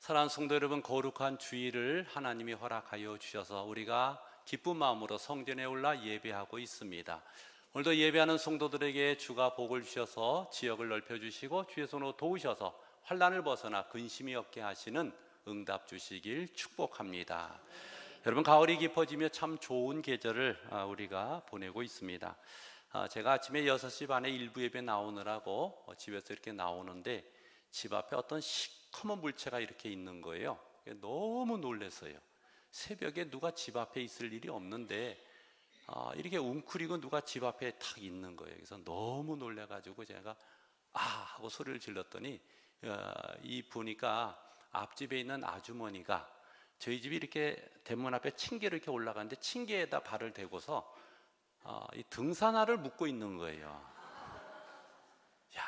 사랑하는 성도 여러분, 거룩한 주일을 하나님이 허락하여 주셔서 우리가 기쁜 마음으로 성전에 올라 예배하고 있습니다. 오늘도 예배하는 성도들에게 주가 복을 주셔서 지역을 넓혀주시고 주의 손으로 도우셔서 환난을 벗어나 근심이 없게 하시는 응답 주시길 축복합니다. 여러분, 가을이 깊어지며 참 좋은 계절을 우리가 보내고 있습니다. 제가 아침에 6시 반에 일부 예배 나오느라고 집에서 이렇게 나오는데 집 앞에 어떤 시커먼 물체가 이렇게 있는 거예요. 너무 놀랐어요. 새벽에 누가 집 앞에 있을 일이 없는데 이렇게 웅크리고 누가 집 앞에 탁 있는 거예요. 그래서 너무 놀래가지고 제가 하고 소리를 질렀더니 이 보니까 앞집에 있는 아주머니가 저희 집이 이렇게 대문 앞에 층계로 이렇게 올라가는데 층계에다 발을 대고서 이 등산화를 묶고 있는 거예요. 야,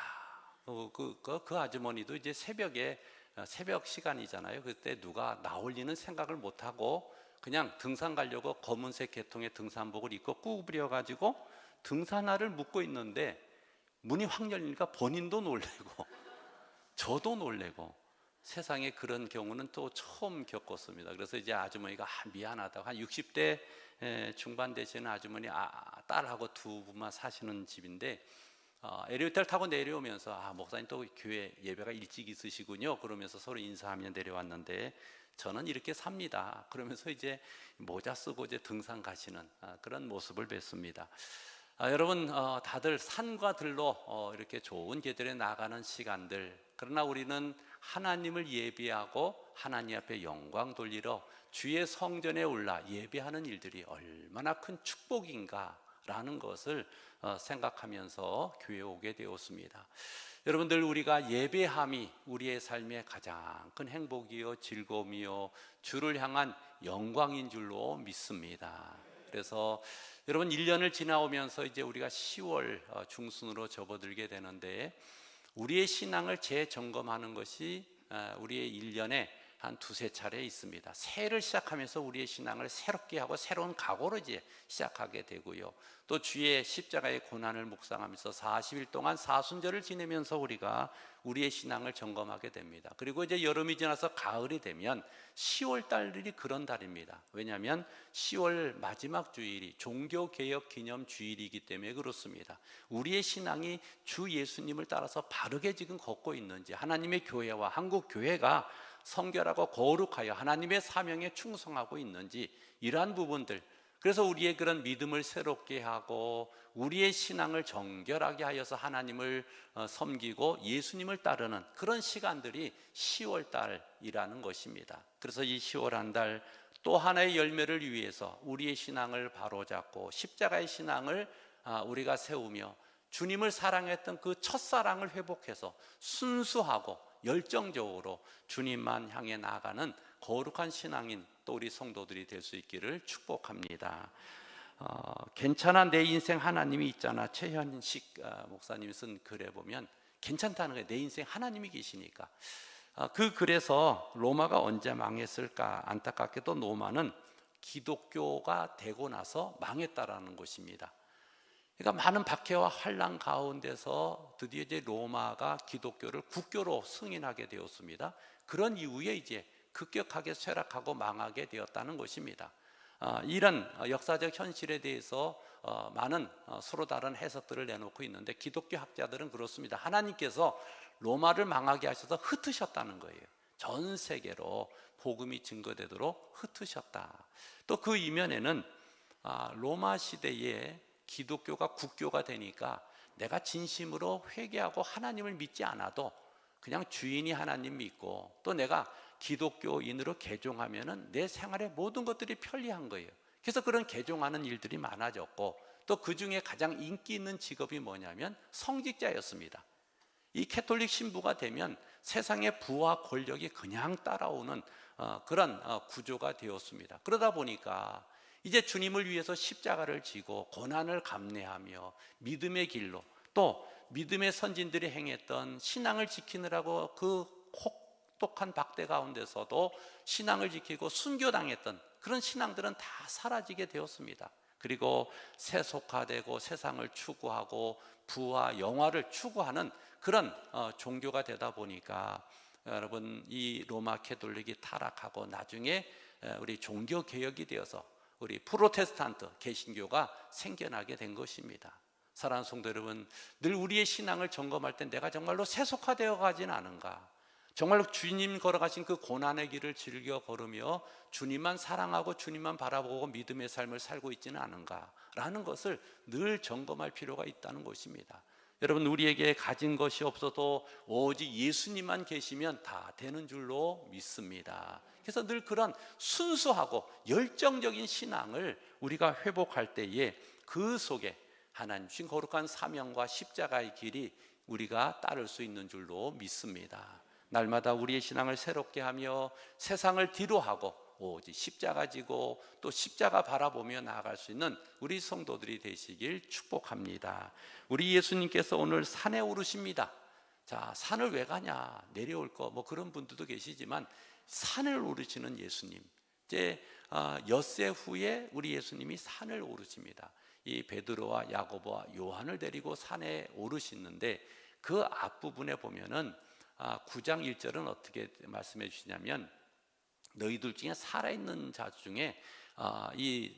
그 아주머니도 이제 새벽 시간이잖아요. 그때 누가 나올 리는 생각을 못 하고 그냥 등산 가려고 검은색 계통의 등산복을 입고 구부려 가지고 등산화를 묶고 있는데 문이 확 열리니까 본인도 놀래고 저도 놀래고, 세상에 그런 경우는 또 처음 겪었습니다. 그래서 이제 아주머니가 미안하다고, 한 60대 중반 되시는 아주머니, 딸하고 두 분만 사시는 집인데 엘리베이터를 타고 내려오면서 목사님 또 교회 예배가 일찍 있으시군요 그러면서 서로 인사하며 내려왔는데 저는 이렇게 삽니다 그러면서 이제 모자 쓰고 이제 등산 가시는 그런 모습을 뵀습니다. 여러분, 다들 산과 들로 이렇게 좋은 계절에 나가는 시간들, 그러나 우리는 하나님을 예배하고 하나님 앞에 영광 돌리러 주의 성전에 올라 예배하는 일들이 얼마나 큰 축복인가 라는 것을 생각하면서 교회에 오게 되었습니다. 여러분들, 우리가 예배함이 우리의 삶의 가장 큰 행복이요 즐거움이요 주를 향한 영광인 줄로 믿습니다. 그래서 여러분, 1년을 지나오면서 이제 우리가 10월 중순으로 접어들게 되는데 우리의 신앙을 재점검하는 것이 우리의 1년에 한 두세 차례 있습니다. 새해를 시작하면서 우리의 신앙을 새롭게 하고 새로운 각오로 이제 시작하게 되고요. 또 주의 십자가의 고난을 묵상하면서 40일 동안 사순절을 지내면서 우리가 우리의 신앙을 점검하게 됩니다. 그리고 이제 여름이 지나서 가을이 되면 10월 달이 그런 달입니다. 왜냐하면 10월 마지막 주일이 종교개혁 기념 주일이기 때문에 그렇습니다. 우리의 신앙이 주 예수님을 따라서 바르게 지금 걷고 있는지, 하나님의 교회와 한국 교회가 성결하고 거룩하여 하나님의 사명에 충성하고 있는지, 이러한 부분들, 그래서 우리의 그런 믿음을 새롭게 하고 우리의 신앙을 정결하게 하여서 하나님을 섬기고 예수님을 따르는 그런 시간들이 10월 달이라는 것입니다. 그래서 이 10월 한 달 또 하나의 열매를 위해서 우리의 신앙을 바로잡고 십자가의 신앙을 우리가 세우며 주님을 사랑했던 그 첫사랑을 회복해서 순수하고 열정적으로 주님만 향해 나아가는 거룩한 신앙인 또 우리 성도들이 될 수 있기를 축복합니다. 괜찮아 내 인생 하나님이 있잖아, 최현식 목사님이 쓴 글에 보면 괜찮다는 거예요. 내 인생 하나님이 계시니까. 그 글에서 로마가 언제 망했을까, 안타깝게도 로마는 기독교가 되고 나서 망했다라는 것입니다. 그러니까 많은 박해와 환난 가운데서 드디어 이제 로마가 기독교를 국교로 승인하게 되었습니다. 그런 이후에 이제 급격하게 쇠락하고 망하게 되었다는 것입니다. 이런 역사적 현실에 대해서 많은 서로 다른 해석들을 내놓고 있는데 기독교 학자들은 그렇습니다. 하나님께서 로마를 망하게 하셔서 흩으셨다는 거예요. 전 세계로 복음이 증거되도록 흩으셨다. 또 그 이면에는 로마 시대에 기독교가 국교가 되니까 내가 진심으로 회개하고 하나님을 믿지 않아도 그냥 주인이 하나님 믿고 또 내가 기독교인으로 개종하면은 내 생활의 모든 것들이 편리한 거예요. 그래서 그런 개종하는 일들이 많아졌고, 또 그 중에 가장 인기 있는 직업이 뭐냐면 성직자였습니다. 이 캐톨릭 신부가 되면 세상의 부와 권력이 그냥 따라오는 그런 구조가 되었습니다. 그러다 보니까 이제 주님을 위해서 십자가를 지고 고난을 감내하며 믿음의 길로, 또 믿음의 선진들이 행했던 신앙을 지키느라고 그 혹독한 박대 가운데서도 신앙을 지키고 순교당했던 그런 신앙들은 다 사라지게 되었습니다. 그리고 세속화되고 세상을 추구하고 부와 영화를 추구하는 그런 종교가 되다 보니까 여러분 이 로마 캐톨릭이 타락하고 나중에 우리 종교 개혁이 되어서 우리 프로테스탄트 개신교가 생겨나게 된 것입니다. 사랑하는 성도 여러분, 늘 우리의 신앙을 점검할 때 내가 정말로 세속화되어 가진 않은가, 정말로 주님 걸어가신 그 고난의 길을 즐겨 걸으며 주님만 사랑하고 주님만 바라보고 믿음의 삶을 살고 있지는 않은가 라는 것을 늘 점검할 필요가 있다는 것입니다. 여러분, 우리에게 가진 것이 없어도 오직 예수님만 계시면 다 되는 줄로 믿습니다. 그래서 늘 그런 순수하고 열정적인 신앙을 우리가 회복할 때에 그 속에 하나님 주신 거룩한 사명과 십자가의 길이 우리가 따를 수 있는 줄로 믿습니다. 날마다 우리의 신앙을 새롭게 하며 세상을 뒤로하고 오직 십자가 지고 또 십자가 바라보며 나아갈 수 있는 우리 성도들이 되시길 축복합니다. 우리 예수님께서 오늘 산에 오르십니다. 자, 산을 왜 가냐, 내려올 거 뭐 그런 분들도 계시지만 산을 오르시는 예수님, 이제 엿새 후에 우리 예수님이 산을 오르십니다. 이 베드로와 야고보와 요한을 데리고 산에 오르시는데 그 앞부분에 보면은 9장 1절은 어떻게 말씀해 주시냐면, 너희들 중에 살아있는 자 중에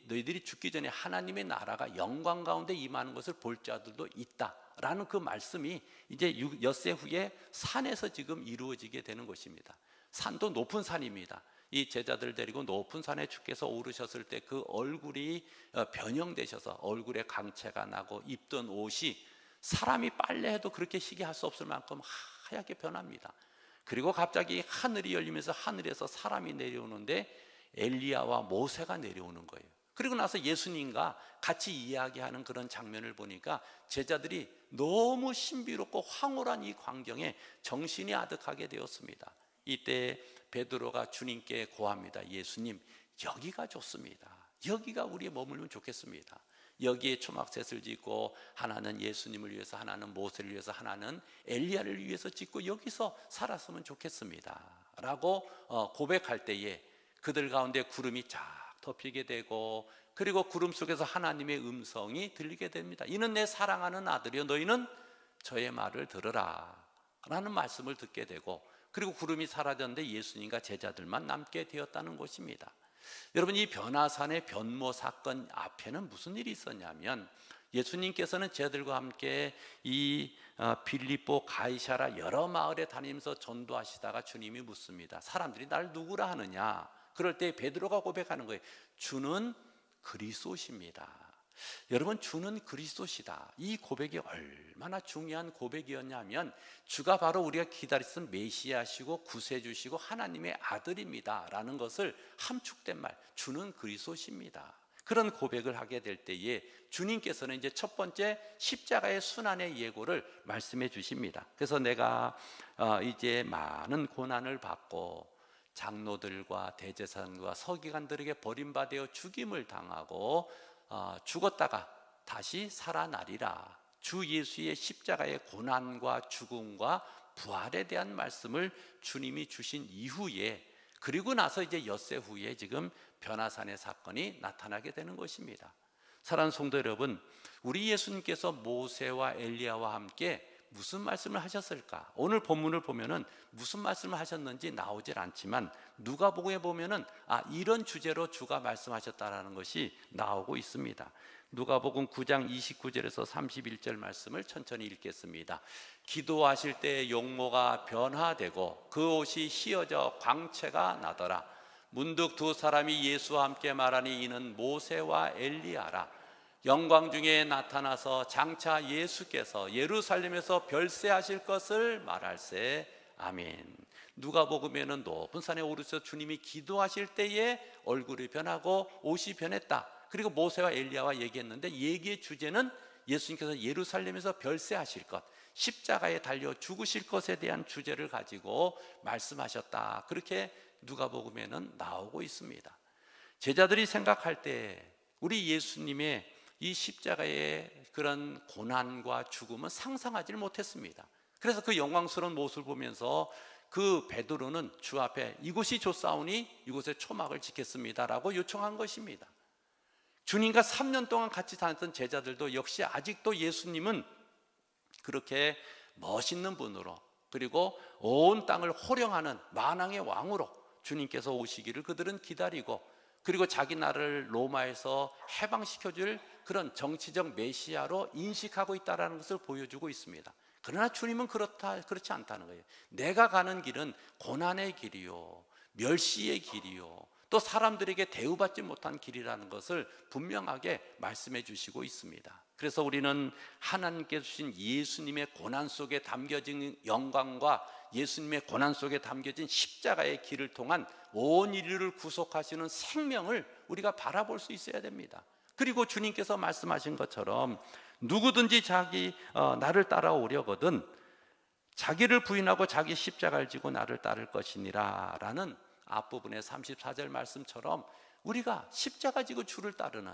너희들이 죽기 전에 하나님의 나라가 영광 가운데 임하는 것을 볼 자들도 있다라는 그 말씀이 이제 엿새 후에 산에서 지금 이루어지게 되는 것입니다. 산도 높은 산입니다. 이 제자들 데리고 높은 산에 주께서 오르셨을 때 그 얼굴이 변형되셔서 얼굴에 강체가 나고 입던 옷이 사람이 빨래해도 그렇게 희게할 수 없을 만큼 하얗게 변합니다. 그리고 갑자기 하늘이 열리면서 하늘에서 사람이 내려오는데 엘리야와 모세가 내려오는 거예요. 그리고 나서 예수님과 같이 이야기하는 그런 장면을 보니까 제자들이 너무 신비롭고 황홀한 이 광경에 정신이 아득하게 되었습니다. 이때 베드로가 주님께 고합니다. 예수님, 여기가 좋습니다. 여기가 우리의 머물면 좋겠습니다. 여기에 초막셋을 짓고 하나는 예수님을 위해서, 하나는 모세를 위해서, 하나는 엘리야를 위해서 짓고 여기서 살았으면 좋겠습니다 라고 고백할 때에 그들 가운데 구름이 쫙 덮이게 되고, 그리고 구름 속에서 하나님의 음성이 들리게 됩니다. 이는 내 사랑하는 아들이요 너희는 저의 말을 들으라 라는 말씀을 듣게 되고, 그리고 구름이 사라졌는데 예수님과 제자들만 남게 되었다는 것입니다. 여러분, 이 변화산의 변모 사건 앞에는 무슨 일이 있었냐면, 예수님께서는 제자들과 함께 이 빌립보, 가이사라 여러 마을에 다니면서 전도하시다가 주님이 묻습니다. 사람들이 날 누구라 하느냐? 그럴 때 베드로가 고백하는 거예요. 주는 그리스도십니다. 여러분, 주는 그리스도시다. 이 고백이 얼마나 중요한 고백이었냐면, 주가 바로 우리가 기다렸던 메시아시고 구세주시고 하나님의 아들입니다 라는 것을 함축된 말, 주는 그리스도십니다. 그런 고백을 하게 될 때에 주님께서는 이제 첫 번째 십자가의 순환의 예고를 말씀해 주십니다. 그래서 내가 이제 많은 고난을 받고 장로들과 대제사장과 서기관들에게 버림받아 죽임을 당하고 죽었다가 다시 살아나리라, 주 예수의 십자가의 고난과 죽음과 부활에 대한 말씀을 주님이 주신 이후에, 그리고 나서 이제 엿새 후에 지금 변화산의 사건이 나타나게 되는 것입니다. 사랑하는 성도 여러분, 우리 예수님께서 모세와 엘리야와 함께 무슨 말씀을 하셨을까? 오늘 본문을 보면은 무슨 말씀을 하셨는지 나오질 않지만 누가복음에 보면은 이런 주제로 주가 말씀하셨다라는 것이 나오고 있습니다. 누가복음 9장 29절에서 31절 말씀을 천천히 읽겠습니다. 기도하실 때 용모가 변화되고 그 옷이 휘어져 광채가 나더라. 문득 두 사람이 예수와 함께 말하니 이는 모세와 엘리야라. 영광 중에 나타나서 장차 예수께서 예루살렘에서 별세하실 것을 말할세. 아멘. 누가복음에는 높은 산에 오르셔서 주님이 기도하실 때에 얼굴이 변하고 옷이 변했다. 그리고 모세와 엘리야와 얘기했는데 얘기의 주제는 예수님께서 예루살렘에서 별세하실 것, 십자가에 달려 죽으실 것에 대한 주제를 가지고 말씀하셨다. 그렇게 누가복음에는 나오고 있습니다. 제자들이 생각할 때 우리 예수님의 이 십자가의 그런 고난과 죽음은 상상하지 못했습니다. 그래서 그 영광스러운 모습을 보면서 그 베드로는 주 앞에 이곳이 좋사오니 이곳에 초막을 짓겠습니다라고 요청한 것입니다. 주님과 3년 동안 같이 다녔던 제자들도 역시 아직도 예수님은 그렇게 멋있는 분으로, 그리고 온 땅을 호령하는 만왕의 왕으로 주님께서 오시기를 그들은 기다리고, 그리고 자기 나라를 로마에서 해방시켜줄 그런 정치적 메시아로 인식하고 있다는 것을 보여주고 있습니다. 그러나 주님은 그렇지 않다는 거예요. 내가 가는 길은 고난의 길이요, 멸시의 길이요, 또 사람들에게 대우받지 못한 길이라는 것을 분명하게 말씀해 주시고 있습니다. 그래서 우리는 하나님께 주신 예수님의 고난 속에 담겨진 영광과 예수님의 고난 속에 담겨진 십자가의 길을 통한 온 인류를 구속하시는 생명을 우리가 바라볼 수 있어야 됩니다. 그리고 주님께서 말씀하신 것처럼 누구든지 나를 따라오려거든 자기를 부인하고 자기 십자가를 지고 나를 따를 것이니라 라는 앞부분의 34절 말씀처럼 우리가 십자가 지고 주를 따르는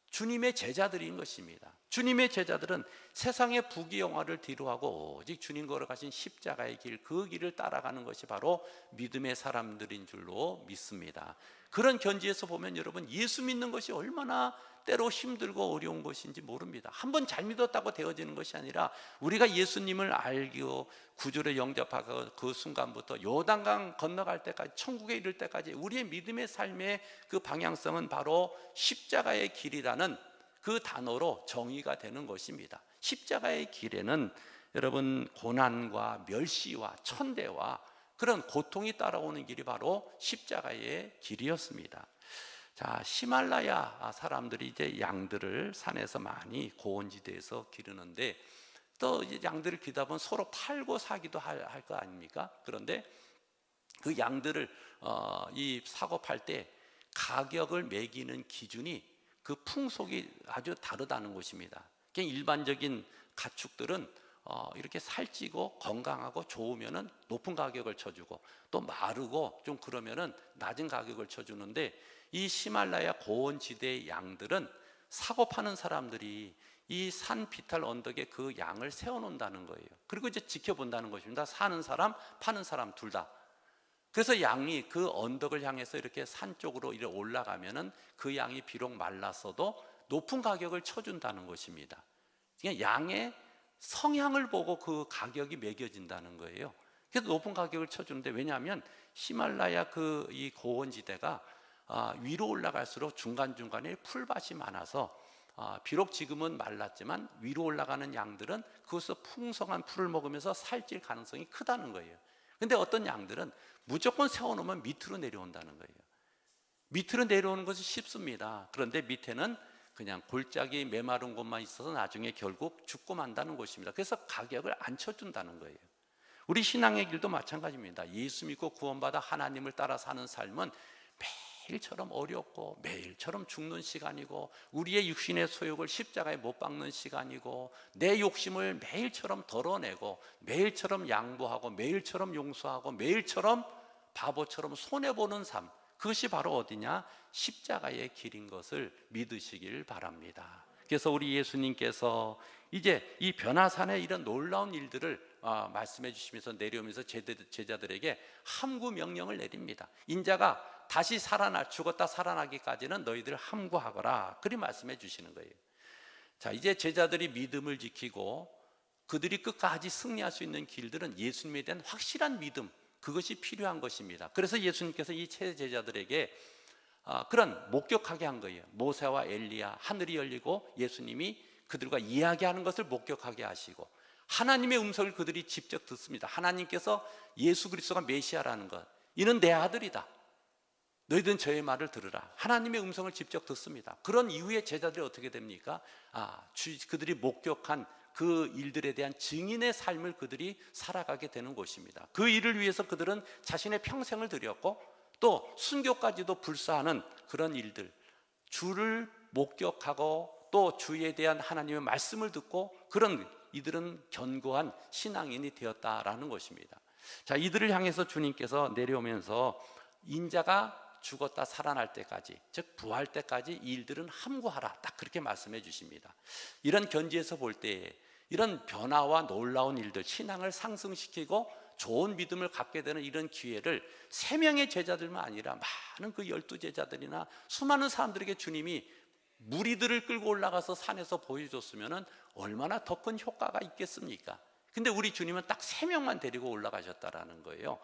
주님의 제자들인 것입니다. 주님의 제자들은 세상의 부귀영화를 뒤로하고 오직 주님 걸어가신 십자가의 길, 그 길을 따라가는 것이 바로 믿음의 사람들인 줄로 믿습니다. 그런 견지에서 보면 여러분, 예수 믿는 것이 얼마나 때로 힘들고 어려운 것인지 모릅니다. 한번 잘 믿었다고 되어지는 것이 아니라 우리가 예수님을 알고 구주를 영접하고 그 순간부터 요단강 건너갈 때까지, 천국에 이를 때까지 우리의 믿음의 삶의 그 방향성은 바로 십자가의 길이라는 그 단어로 정의가 되는 것입니다. 십자가의 길에는 여러분, 고난과 멸시와 천대와 그런 고통이 따라오는 길이 바로 십자가의 길이었습니다. 자, 히말라야 사람들이 이제 양들을 산에서 많이 고원지대에서 기르는데, 또 이제 양들을 기르다 보면 서로 팔고 사기도 할 거 아닙니까? 그런데 그 양들을 이 사고 팔 때 가격을 매기는 기준이 그 풍속이 아주 다르다는 것입니다. 그냥 일반적인 가축들은 이렇게 살찌고 건강하고 좋으면은 높은 가격을 쳐주고, 또 마르고 좀 그러면은 낮은 가격을 쳐주는데, 이 히말라야 고원지대의 양들은 사고 파는 사람들이 이 산 비탈 언덕에 그 양을 세워놓는다는 거예요. 그리고 이제 지켜본다는 것입니다. 사는 사람, 파는 사람 둘 다. 그래서 양이 그 언덕을 향해서 이렇게 산 쪽으로 이렇게 올라가면은 그 양이 비록 말랐어도 높은 가격을 쳐준다는 것입니다. 그러니까 양의 성향을 보고 그 가격이 매겨진다는 거예요. 그래서 높은 가격을 쳐주는데, 왜냐하면 히말라야 이 고원지대가 위로 올라갈수록 중간중간에 풀밭이 많아서 비록 지금은 말랐지만 위로 올라가는 양들은 그것에서 풍성한 풀을 먹으면서 살찔 가능성이 크다는 거예요. 근데 어떤 양들은 무조건 세워놓으면 밑으로 내려온다는 거예요. 밑으로 내려오는 것이 쉽습니다. 그런데 밑에는 그냥 골짜기 메마른 곳만 있어서 나중에 결국 죽고 만다는 것입니다. 그래서 가격을 안 쳐준다는 거예요. 우리 신앙의 길도 마찬가지입니다. 예수 믿고 구원받아 하나님을 따라 사는 삶은 매일처럼 어렵고 매일처럼 죽는 시간이고, 우리의 육신의 소욕을 십자가에 못 박는 시간이고, 내 욕심을 매일처럼 덜어내고 매일처럼 양보하고 매일처럼 용서하고 매일처럼 바보처럼 손해보는 삶, 그것이 바로 어디냐? 십자가의 길인 것을 믿으시길 바랍니다. 그래서 우리 예수님께서 이제 이 변화산의 이런 놀라운 일들을 말씀해 주시면서 내려오면서 제자들에게 함구 명령을 내립니다. 인자가 다시 죽었다 살아나기까지는 너희들 함구하거라, 그리 말씀해 주시는 거예요. 자, 이제 제자들이 믿음을 지키고 그들이 끝까지 승리할 수 있는 길들은 예수님에 대한 확실한 믿음, 그것이 필요한 것입니다. 그래서 예수님께서 이 제자들에게 그런 목격하게 한 거예요. 모세와 엘리야, 하늘이 열리고 예수님이 그들과 이야기하는 것을 목격하게 하시고, 하나님의 음성을 그들이 직접 듣습니다. 하나님께서 예수 그리스도가 메시아라는 것, 이는 내 아들이다, 너희들은 저의 말을 들으라, 하나님의 음성을 직접 듣습니다. 그런 이후에 제자들이 어떻게 됩니까? 그들이 목격한 그 일들에 대한 증인의 삶을 그들이 살아가게 되는 것입니다. 그 일을 위해서 그들은 자신의 평생을 들였고, 또 순교까지도 불사하는 그런 일들, 주를 목격하고 또 주에 대한 하나님의 말씀을 듣고, 그런 이들은 견고한 신앙인이 되었다라는 것입니다. 자, 이들을 향해서 주님께서 내려오면서 인자가 죽었다 살아날 때까지, 즉 부활 때까지 이 일들은 함구하라, 딱 그렇게 말씀해 주십니다. 이런 견지에서 볼 때 이런 변화와 놀라운 일들, 신앙을 상승시키고 좋은 믿음을 갖게 되는 이런 기회를 3명의 제자들만 아니라 많은 그 12제자들이나 수많은 사람들에게 주님이 무리들을 끌고 올라가서 산에서 보여줬으면 얼마나 더 큰 효과가 있겠습니까? 근데 우리 주님은 딱 3명만 데리고 올라가셨다라는 거예요.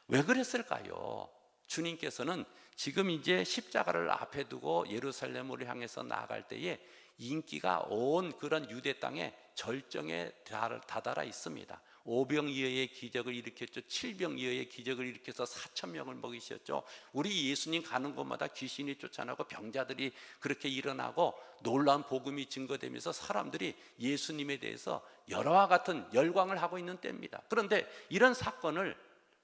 왜 그랬을까요? 주님께서는 지금 이제 십자가를 앞에 두고 예루살렘으로 향해서 나아갈 때에 인기가 온 그런 유대 땅에 절정에 다다라 있습니다. 5병이어의 기적을 일으켰죠. 7병이어의 기적을 일으켜서 4천 명을 먹이셨죠. 우리 예수님 가는 곳마다 귀신이 쫓아나고 병자들이 그렇게 일어나고 놀라운 복음이 증거되면서 사람들이 예수님에 대해서 여러와 같은 열광을 하고 있는 때입니다. 그런데 이런 사건을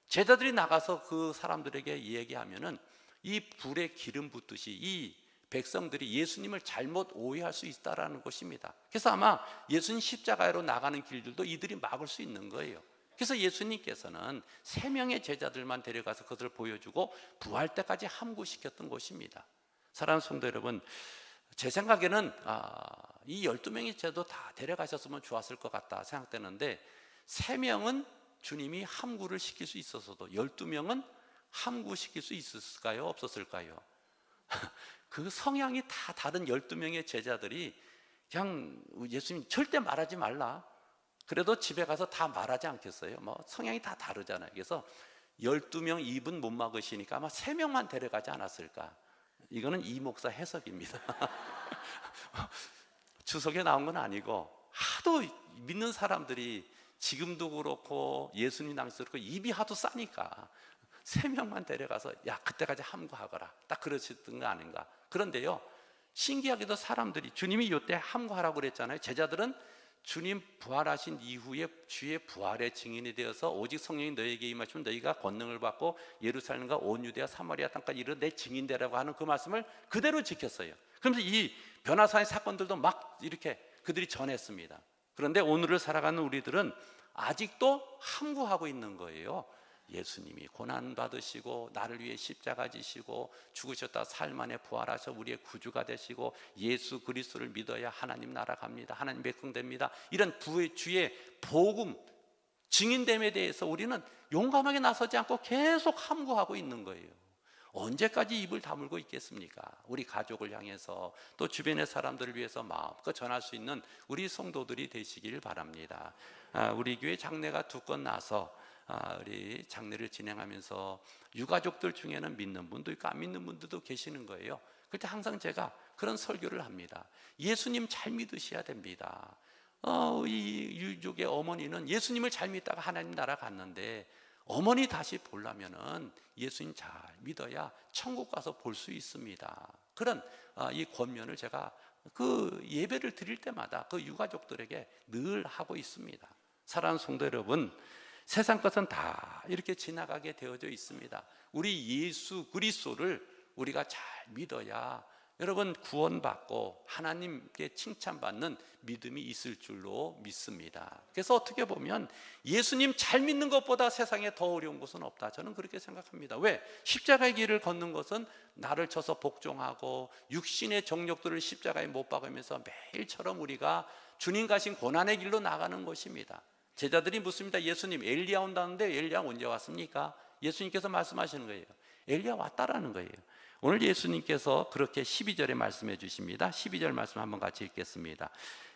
제자들이 나가서 그 사람들에게 얘기하면은 이 불에 기름 붓듯이 이 백성들이 예수님을 잘못 오해할 수 있다라는 것입니다. 그래서 아마 예수님 십자가로 나가는 길들도 이들이 막을 수 있는 거예요. 그래서 예수님께서는 3명의 제자들만 데려가서 그것을 보여주고 부활 때까지 함구시켰던 것입니다. 사랑하는 성도 여러분, 제 생각에는 이 12명의 제자도 다 데려가셨으면 좋았을 것 같다 생각되는데 3명은 주님이 함구를 시킬 수 있었어도 12명은 함구시킬 수 있었을까요? 없었을까요? 그 성향이 다 다른 12명의 제자들이 그냥 예수님 절대 말하지 말라, 그래도 집에 가서 다 말하지 않겠어요? 뭐 성향이 다 다르잖아요. 그래서 12명 입은 못 막으시니까 아마 3명만 데려가지 않았을까. 이거는 이 목사 해석입니다. 주석에 나온 건 아니고 하도 믿는 사람들이 지금도 그렇고 예수님 당시도 그렇고 입이 하도 싸니까 3명만 데려가서 야 그때까지 함구하거라 딱 그러셨던 거 아닌가. 그런데요, 신기하게도 사람들이 주님이 이때 함구하라고 그랬잖아요. 제자들은 주님 부활하신 이후에 주의 부활의 증인이 되어서 오직 성령이 너에게 임하시면 너희가 권능을 받고 예루살렘과 온 유대와 사마리아 땅까지 이르러 내 증인되라고 하는 그 말씀을 그대로 지켰어요. 그러면서 이 변화산의 사건들도 막 이렇게 그들이 전했습니다. 그런데 오늘을 살아가는 우리들은 아직도 함구하고 있는 거예요. 예수님이 고난받으시고 나를 위해 십자가 지시고 죽으셨다 사흘 만에 부활하셔 우리의 구주가 되시고 예수 그리스도를 믿어야 하나님 나라 갑니다, 하나님 백성 됩니다, 이런 주의 복음 증인됨에 대해서 우리는 용감하게 나서지 않고 계속 함구하고 있는 거예요. 언제까지 입을 다물고 있겠습니까? 우리 가족을 향해서 또 주변의 사람들을 위해서 마음껏 전할 수 있는 우리 성도들이 되시길 바랍니다. 우리 교회 장례가 2건 나서 우리 장례를 진행하면서 유가족들 중에는 믿는 분도 있고 안 믿는 분들도 계시는 거예요. 그럴 때 항상 제가 그런 설교를 합니다. 예수님 잘 믿으셔야 됩니다. 이 유족의 어머니는 예수님을 잘 믿다가 하나님 나라 갔는데 어머니 다시 보려면은 예수님 잘 믿어야 천국 가서 볼 수 있습니다. 그런 이 권면을 제가 그 예배를 드릴 때마다 그 유가족들에게 늘 하고 있습니다. 사랑하는 성도 여러분, 세상 것은 다 이렇게 지나가게 되어져 있습니다. 우리 예수 그리스도를 우리가 잘 믿어야 여러분 구원받고 하나님께 칭찬받는 믿음이 있을 줄로 믿습니다. 그래서 어떻게 보면 예수님 잘 믿는 것보다 세상에 더 어려운 것은 없다, 저는 그렇게 생각합니다. 왜? 십자가의 길을 걷는 것은 나를 쳐서 복종하고 육신의 정욕들을 십자가에 못 박으면서 매일처럼 우리가 주님 가신 고난의 길로 나가는 것입니다. 제자들이 묻습니다. 예수님 엘리야 온다는데 엘리야 언제 왔습니까? 예수님께서 말씀하시는 거예요. 엘리야 왔다라는 거예요. 오늘 예수님께서 그렇게 12절에 말씀해 주십니다. 12절 말씀 한번 같이 읽겠습니다.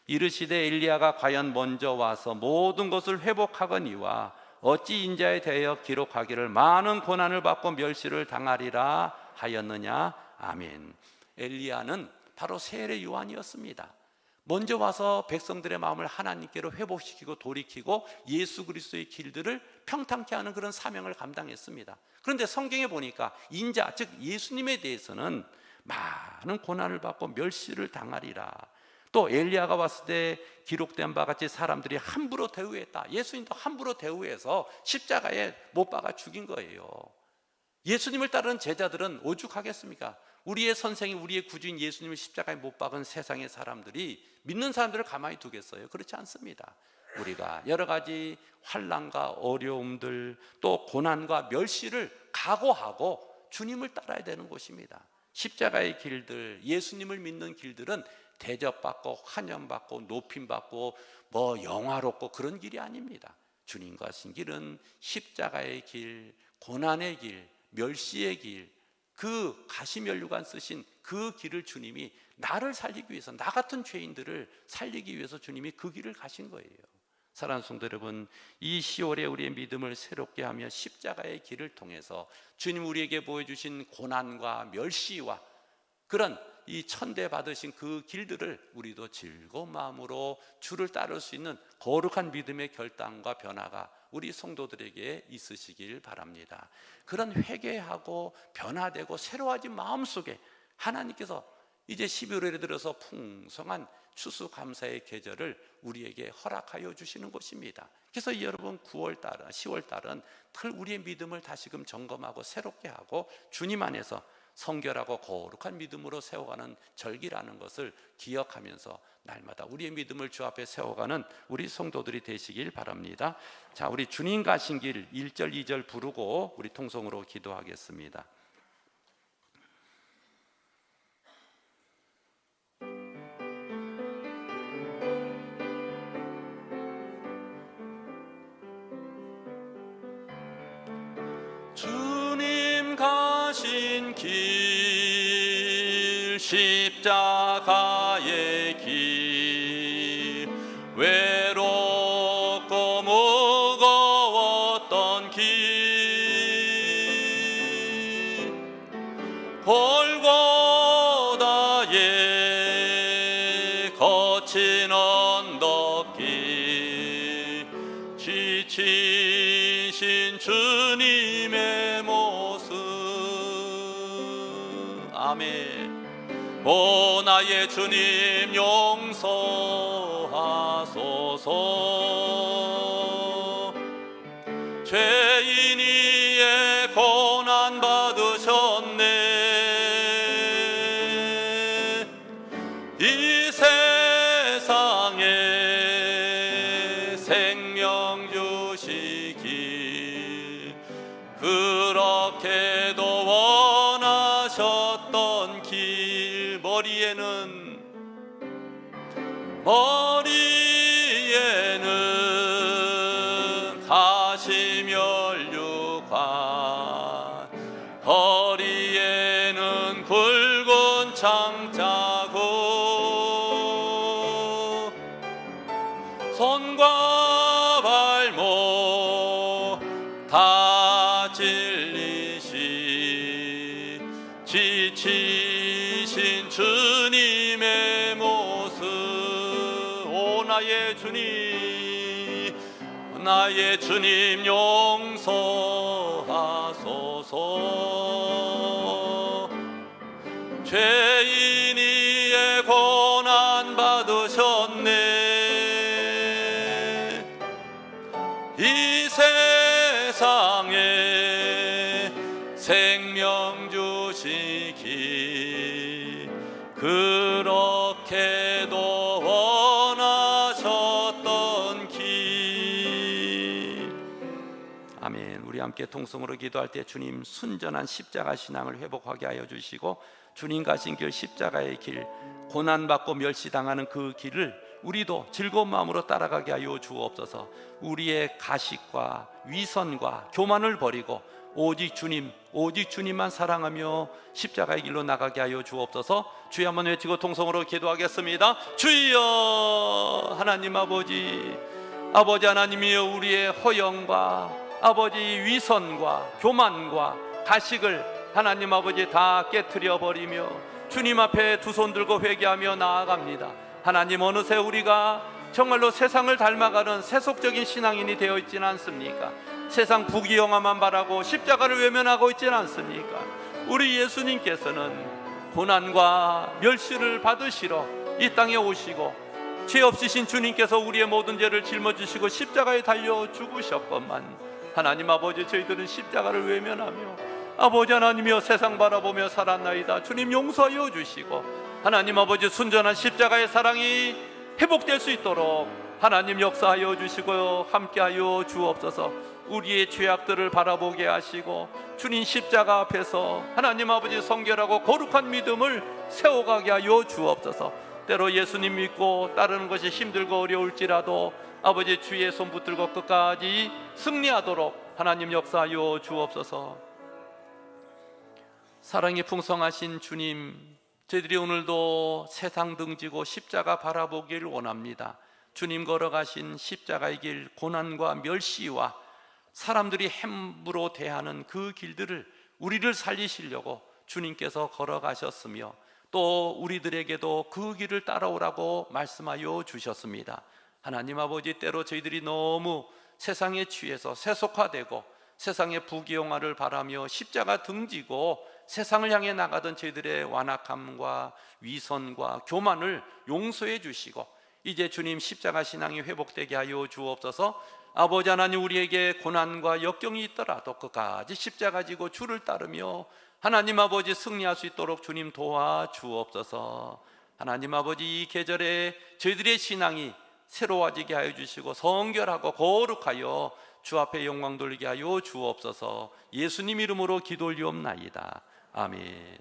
이르시되 엘리야가 과연 먼저 와서 모든 것을 회복하거니와 어찌 인자에 대하여 기록하기를 많은 고난을 받고 멸시를 당하리라 하였느냐. 아멘. 엘리야는 바로 세례 요한이었습니다. 먼저 와서 백성들의 마음을 하나님께로 회복시키고 돌이키고 예수 그리스도의 길들을 평탄케 하는 그런 사명을 감당했습니다. 그런데 성경에 보니까 인자, 즉 예수님에 대해서는 많은 고난을 받고 멸시를 당하리라. 또 엘리야가 왔을 때 기록된 바 같이 사람들이 함부로 대우했다. 예수님도 함부로 대우해서 십자가에 못 박아 죽인 거예요. 예수님을 따르는 제자들은 오죽하겠습니까? 우리의 선생이 우리의 구주인 예수님을 십자가에 못 박은 세상의 사람들이 믿는 사람들을 가만히 두겠어요? 그렇지 않습니다. 우리가 여러 가지 환난과 어려움들 또 고난과 멸시를 각오하고 주님을 따라야 되는 것입니다. 십자가의 길들, 예수님을 믿는 길들은 대접받고 환영받고 높임받고 뭐 영화롭고 그런 길이 아닙니다. 주님과 하신 길은 십자가의 길, 고난의 길, 멸시의 길, 그 가시면류관 쓰신 그 길을 주님이 나를 살리기 위해서, 나 같은 죄인들을 살리기 위해서 주님이 그 길을 가신 거예요. 사랑하는 성도 여러분, 이 10월에 우리의 믿음을 새롭게 하며 십자가의 길을 통해서 주님 우리에게 보여주신 고난과 멸시와 그런 이 천대 받으신 그 길들을 우리도 즐거운 마음으로 주를 따를 수 있는 거룩한 믿음의 결단과 변화가 우리 성도들에게 있으시길 바랍니다. 그런 회개하고 변화되고 새로워진 마음속에 하나님께서 이제 11월에 들어서 풍성한 추수감사의 계절을 우리에게 허락하여 주시는 것입니다. 그래서 여러분 9월달은 10월달은 늘 우리의 믿음을 다시금 점검하고 새롭게 하고 주님 안에서 성결하고 거룩한 믿음으로 세워가는 절기라는 것을 기억하면서 날마다 우리의 믿음을 주 앞에 세워가는 우리 성도들이 되시길 바랍니다. 자, 우리 주님 가신 길 1절 2절 부르고 우리 통성으로 기도하겠습니다. 주님 가신 길 십자가의 길 외롭고 무거웠던 길 골고다의 거친 언덕길 지치신 주님의 모습 아멘. 오 나의 주님 용서하소서 죄인이의 고난 받으셨네 이 세상에 생명 주시기 그렇게도 원하셨던 길 머리에는 가시면류관 허리에는 굵은 장자국 손과 발목 다 찔리시 지치신 주님의 모습 오 나의 주님 용서하소서 죄인이의 고난 받으셨네 이 세상에 생명 주시기 그렇게도 원하셨던 길 아멘. 우리 함께 통성으로 기도할 때 주님 순전한 십자가 신앙을 회복하게 하여 주시고 주님 가신 길 십자가의 길 고난받고 멸시당하는 그 길을 우리도 즐거운 마음으로 따라가게 하여 주옵소서. 우리의 가식과 위선과 교만을 버리고 오직 주님만 사랑하며 십자가의 길로 나가게 하여 주옵소서. 주여 한번 외치고 통성으로 기도하겠습니다. 주여 하나님 아버지 하나님이여 우리의 허영과 아버지 위선과 교만과 가식을 하나님 아버지 다 깨트려 버리며 주님 앞에 두 손 들고 회개하며 나아갑니다. 하나님 어느새 우리가 정말로 세상을 닮아가는 세속적인 신앙인이 되어 있지는 않습니까? 세상 부귀영화만 바라고 십자가를 외면하고 있지는 않습니까? 우리 예수님께서는 고난과 멸시를 받으시러 이 땅에 오시고 죄 없으신 주님께서 우리의 모든 죄를 짊어지시고 십자가에 달려 죽으셨건만 하나님 아버지 저희들은 십자가를 외면하며 아버지 하나님이여 세상 바라보며 살았나이다. 주님 용서하여 주시고 하나님 아버지 순전한 십자가의 사랑이 회복될 수 있도록 하나님 역사하여 주시고 함께하여 주옵소서. 우리의 죄악들을 바라보게 하시고 주님 십자가 앞에서 하나님 아버지 성결하고 거룩한 믿음을 세워가게 하여 주옵소서. 때로 예수님 믿고 따르는 것이 힘들고 어려울지라도 아버지 주의 손 붙들고 끝까지 승리하도록 하나님 역사하여 주옵소서. 사랑이 풍성하신 주님, 저희들이 오늘도 세상 등지고 십자가 바라보기를 원합니다. 주님 걸어가신 십자가의 길, 고난과 멸시와 사람들이 함부로 대하는 그 길들을 우리를 살리시려고 주님께서 걸어가셨으며 또 우리들에게도 그 길을 따라오라고 말씀하여 주셨습니다. 하나님 아버지, 때로 저희들이 너무 세상에 취해서 세속화되고 세상의 부귀영화를 바라며 십자가 등지고 세상을 향해 나가던 저희들의 완악함과 위선과 교만을 용서해 주시고 이제 주님 십자가 신앙이 회복되게 하여 주옵소서. 아버지 하나님, 우리에게 고난과 역경이 있더라도 끝까지 십자가 지고 주를 따르며 하나님 아버지 승리할 수 있도록 주님 도와주옵소서. 하나님 아버지, 이 계절에 저희들의 신앙이 새로워지게 하여 주시고 성결하고 거룩하여 주 앞에 영광 돌리게 하여 주옵소서. 예수님 이름으로 기도 올리옵나이다. 아멘.